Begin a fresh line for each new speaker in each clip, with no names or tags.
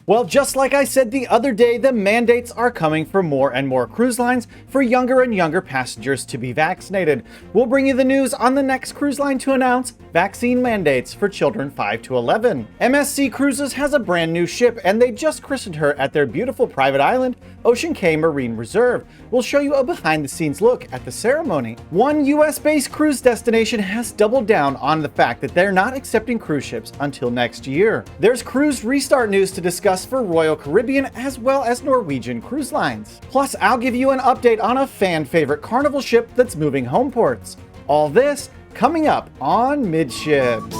Well, just like I said the other day, the mandates are coming for more and more cruise lines for younger and younger passengers to be vaccinated. We'll bring you the news on the next cruise line to announce vaccine mandates for children 5 to 11. MSC Cruises has a brand new ship, and they just christened her at their beautiful private island, Ocean Cay Marine Reserve. We'll show you a behind-the-scenes look at the ceremony. One US-based cruise destination has doubled down on the fact that they're not accepting cruise ships until next year. There's cruise restart news to discuss for Royal Caribbean as well as Norwegian Cruise Lines. Plus, I'll give you an update on a fan-favorite Carnival ship that's moving home ports. All this coming up on Midships.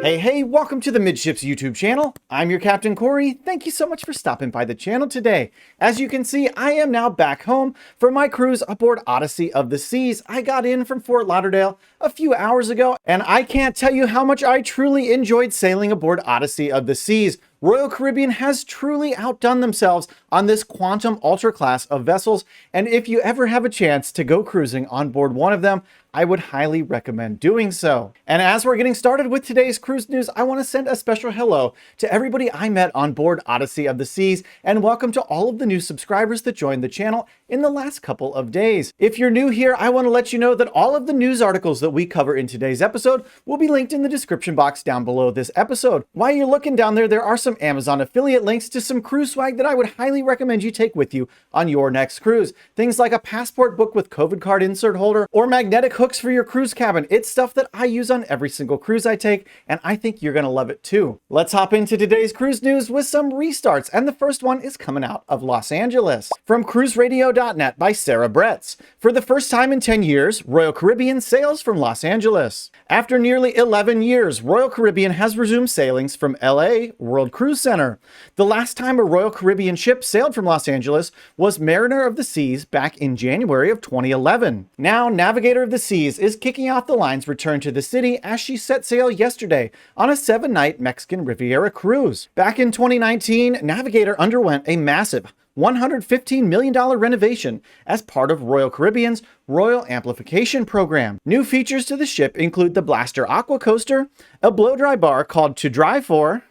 Hey, welcome to the Midships YouTube channel. I'm your Captain Corey. Thank you so much for stopping by the channel today. As you can see, I am now back home for my cruise aboard Odyssey of the Seas. I got in from Fort Lauderdale a few hours ago, and I can't tell you how much I truly enjoyed sailing aboard Odyssey of the Seas. Royal Caribbean has truly outdone themselves on this Quantum Ultra class of vessels, and if you ever have a chance to go cruising on board one of them, I would highly recommend doing so. And as we're getting started with today's cruise news, I want to send a special hello to everybody I met on board Odyssey of the Seas, and welcome to all of the new subscribers that joined the channel in the last couple of days. If you're new here, I want to let you know that all of the news articles that we cover in today's episode will be linked in the description box down below this episode. While you're looking down there are some Amazon affiliate links to some cruise swag that I would highly recommend you take with you on your next cruise. Things like a passport book with COVID card insert holder or magnetic hooks for your cruise cabin. It's stuff that I use on every single cruise I take, and I think you're gonna love it too. Let's hop into today's cruise news with some restarts, and the first one is coming out of Los Angeles. From cruiseradio.net by Sarah Bretz. For the first time in 10 years, Royal Caribbean sails from Los Angeles. After nearly 11 years, Royal Caribbean has resumed sailings from LA World Cruise Center. The last time a Royal Caribbean ship sailed from Los Angeles was Mariner of the Seas back in January of 2011. Now, Navigator of the Seas is kicking off the line's return to the city as she set sail yesterday on a 7-night Mexican Riviera cruise. Back in 2019, Navigator underwent a massive $115 million renovation as part of Royal Caribbean's Royal Amplification Program. New features to the ship include the Blaster Aqua Coaster, a blow-dry bar called To Dry For,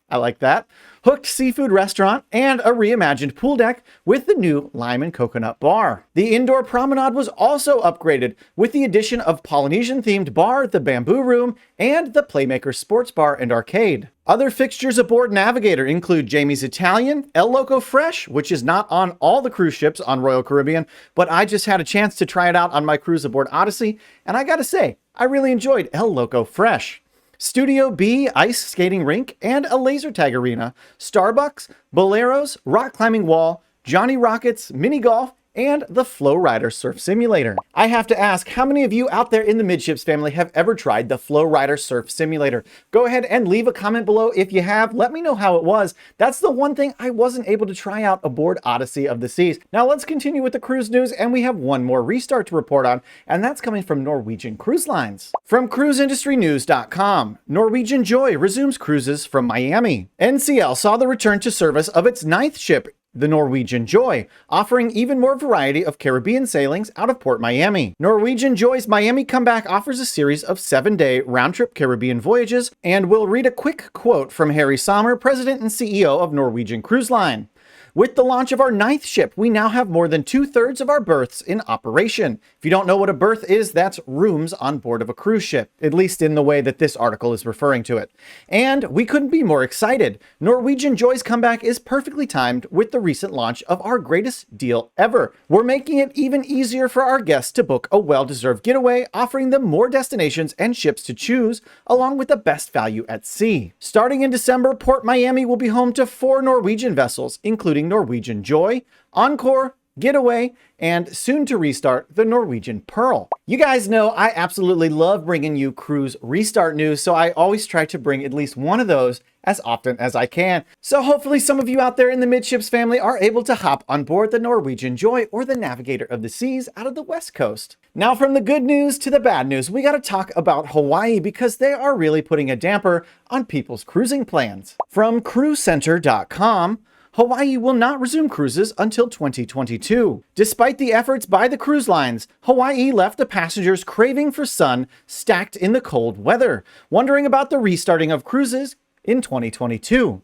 I like that, hooked seafood restaurant, and a reimagined pool deck with the new lime and coconut bar. The indoor promenade was also upgraded with the addition of Polynesian-themed bar, the Bamboo Room, and the Playmaker Sports Bar and Arcade. Other fixtures aboard Navigator include Jamie's Italian, El Loco Fresh, which is not on all the cruise ships on Royal Caribbean, but I just had a chance to try it out on my cruise aboard Odyssey, and I gotta say, I really enjoyed El Loco Fresh. Studio B ice skating rink and a laser tag arena, Starbucks, Boleros, rock climbing wall, Johnny Rockets, mini golf, and the Flow Rider Surf Simulator. I have to ask, how many of you out there in the Midships family have ever tried the Flow Rider Surf Simulator? Go ahead and leave a comment below if you have. Let me know how it was. That's the one thing I wasn't able to try out aboard Odyssey of the Seas. Now let's continue with the cruise news, and we have one more restart to report on, and that's coming from Norwegian Cruise Lines. From cruiseindustrynews.com, Norwegian Joy resumes cruises from Miami. NCL saw the return to service of its 9th ship, the Norwegian Joy, offering even more variety of Caribbean sailings out of Port Miami. Norwegian Joy's Miami comeback offers a series of 7-day round-trip Caribbean voyages, and we'll read a quick quote from Harry Sommer, President and CEO of Norwegian Cruise Line. With the launch of our 9th ship, we now have more than 2/3 of our berths in operation. If you don't know what a berth is, that's rooms on board of a cruise ship, at least in the way that this article is referring to it. And we couldn't be more excited. Norwegian Joy's comeback is perfectly timed with the recent launch of our greatest deal ever. We're making it even easier for our guests to book a well-deserved getaway, offering them more destinations and ships to choose, along with the best value at sea. Starting in December, Port Miami will be home to 4 Norwegian vessels, including Norwegian Joy, Encore, Getaway, and soon to restart the Norwegian Pearl. You guys know I absolutely love bringing you cruise restart news, so I always try to bring at least one of those as often as I can. So hopefully some of you out there in the Midships family are able to hop on board the Norwegian Joy or the Navigator of the Seas out of the West Coast. Now from the good news to the bad news, we got to talk about Hawaii because they are really putting a damper on people's cruising plans. From cruisecenter.com, Hawaii will not resume cruises until 2022. Despite the efforts by the cruise lines, Hawaii left the passengers craving for sun stacked in the cold weather, wondering about the restarting of cruises in 2022.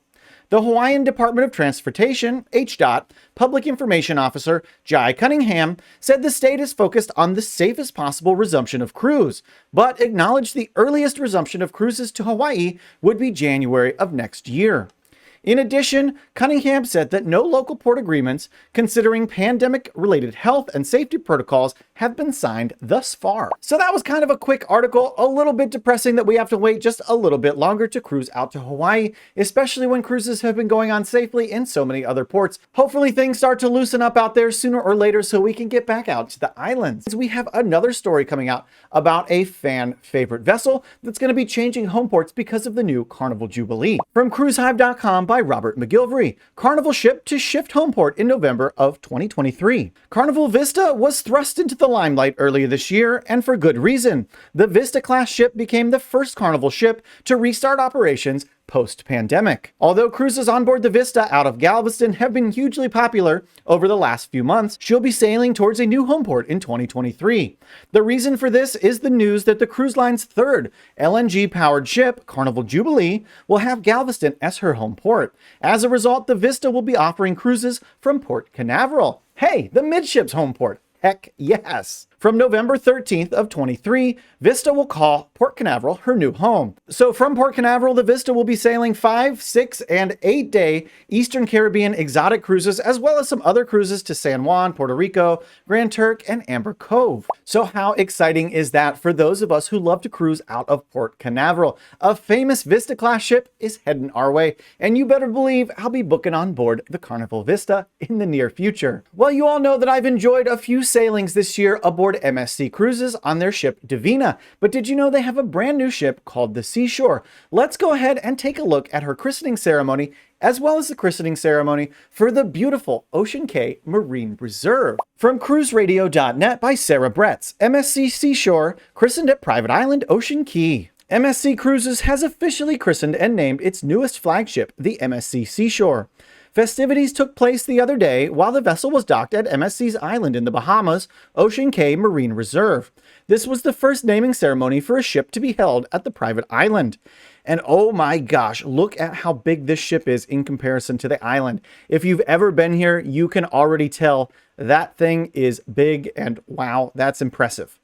The Hawaiian Department of Transportation, HDOT, Public Information Officer Jai Cunningham said the state is focused on the safest possible resumption of cruise, but acknowledged the earliest resumption of cruises to Hawaii would be January of next year. In addition, Cunningham said that no local port agreements considering pandemic-related health and safety protocols have been signed thus far. So that was kind of a quick article, a little bit depressing that we have to wait just a little bit longer to cruise out to Hawaii, especially when cruises have been going on safely in so many other ports. Hopefully things start to loosen up out there sooner or later so we can get back out to the islands. We have another story coming out about a fan favorite vessel that's going to be changing home ports because of the new Carnival Jubilee. From cruisehive.com by Robert McGilvery, Carnival ship to shift home port in November of 2023. Carnival Vista was thrust into the limelight earlier this year, and for good reason. The Vista-class ship became the first Carnival ship to restart operations post-pandemic. Although cruises on board the Vista out of Galveston have been hugely popular over the last few months, she'll be sailing towards a new home port in 2023. The reason for this is the news that the cruise line's third LNG-powered ship, Carnival Jubilee, will have Galveston as her home port. As a result, the Vista will be offering cruises from Port Canaveral. Hey, the Midships home port. Heck yes! From November 13th of 23, Vista will call Port Canaveral her new home. So from Port Canaveral, the Vista will be sailing 5, 6, and 8-day Eastern Caribbean exotic cruises, as well as some other cruises to San Juan, Puerto Rico, Grand Turk, and Amber Cove. So how exciting is that for those of us who love to cruise out of Port Canaveral? A famous Vista-class ship is heading our way, and you better believe I'll be booking on board the Carnival Vista in the near future. Well, you all know that I've enjoyed a few sailings this year aboard MSC Cruises on their ship Divina, but did you know they have a brand new ship called the Seashore? Let's go ahead and take a look at her christening ceremony, as well as the christening ceremony for the beautiful Ocean Cay Marine Reserve. From cruiseradio.net by Sarah Bretz, MSC Seashore, christened at Private Island, Ocean Cay. MSC Cruises has officially christened and named its newest flagship, the MSC Seashore. Festivities took place the other day while the vessel was docked at MSC's island in the Bahamas, Ocean Cay Marine Reserve. This was the first naming ceremony for a ship to be held at the private island. And oh my gosh, look at how big this ship is in comparison to the island. If you've ever been here, you can already tell that thing is big, and wow, that's impressive.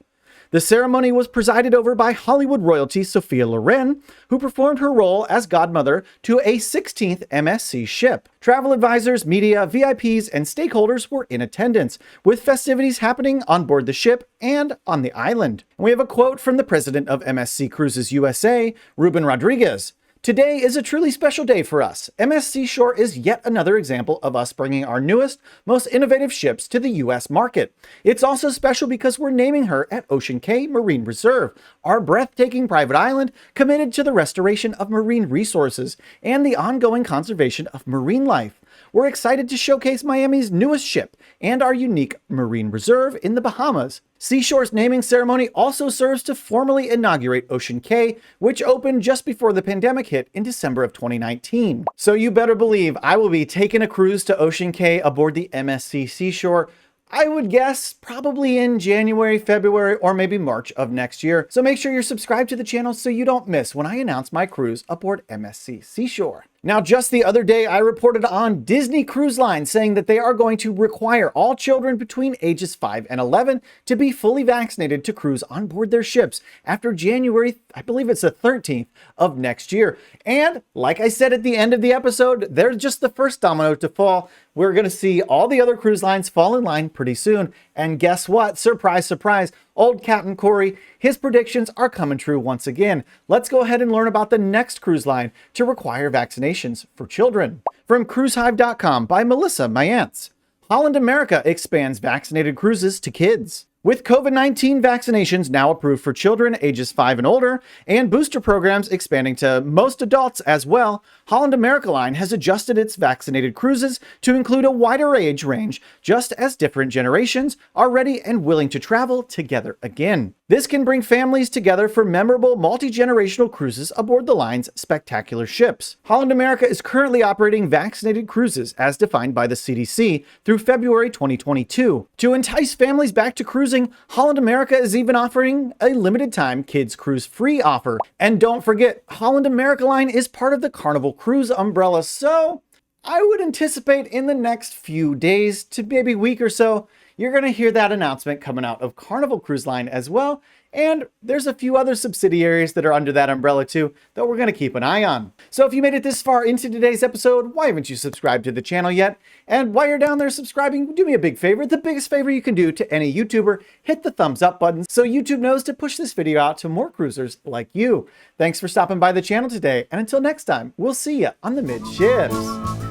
The ceremony was presided over by Hollywood royalty Sophia Loren, who performed her role as godmother to a 16th MSC ship. Travel advisors, media, VIPs, and stakeholders were in attendance, with festivities happening on board the ship and on the island. And we have a quote from the president of MSC Cruises USA, Ruben Rodriguez. Today is a truly special day for us. MSC Seashore is yet another example of us bringing our newest, most innovative ships to the U.S. market. It's also special because we're naming her at Ocean Cay Marine Reserve, our breathtaking private island committed to the restoration of marine resources and the ongoing conservation of marine life. We're excited to showcase Miami's newest ship and our unique marine reserve in the Bahamas. Seashore's naming ceremony also serves to formally inaugurate Ocean Cay, which opened just before the pandemic hit in December of 2019. So you better believe I will be taking a cruise to Ocean Cay aboard the MSC Seashore. I would guess probably in January, February, or maybe March of next year. So make sure you're subscribed to the channel so you don't miss when I announce my cruise aboard MSC Seashore. Now, just the other day, I reported on Disney Cruise Line saying that they are going to require all children between ages 5 and 11 to be fully vaccinated to cruise on board their ships after January, I believe it's the 13th of next year. And like I said at the end of the episode, they're just the first domino to fall. We're going to see all the other cruise lines fall in line pretty soon. And guess what? Surprise, surprise. Old Captain Corey, his predictions are coming true once again. Let's go ahead and learn about the next cruise line to require vaccinations for children. From cruisehive.com by Melissa Mayance. Holland America expands vaccinated cruises to kids. With COVID-19 vaccinations now approved for children ages 5 and older, and booster programs expanding to most adults as well, Holland America line has adjusted its vaccinated cruises to include a wider age range, just as different generations are ready and willing to travel together again. This can bring families together for memorable multi-generational cruises aboard the line's spectacular ships. Holland America is currently operating vaccinated cruises as defined by the CDC through February 2022. To entice families back to cruising, Holland America is even offering a limited time kids cruise free offer. And don't forget, Holland America line is part of the Carnival Cruise umbrella, so I would anticipate in the next few days to maybe week or so, you're going to hear that announcement coming out of Carnival Cruise Line as well. And there's a few other subsidiaries that are under that umbrella too that we're going to keep an eye on. So if you made it this far into today's episode, why haven't you subscribed to the channel yet? And while you're down there subscribing, do me a big favor, the biggest favor you can do to any YouTuber, hit the thumbs up button so YouTube knows to push this video out to more cruisers like you. Thanks for stopping by the channel today, and until next time, we'll see you on the Midships.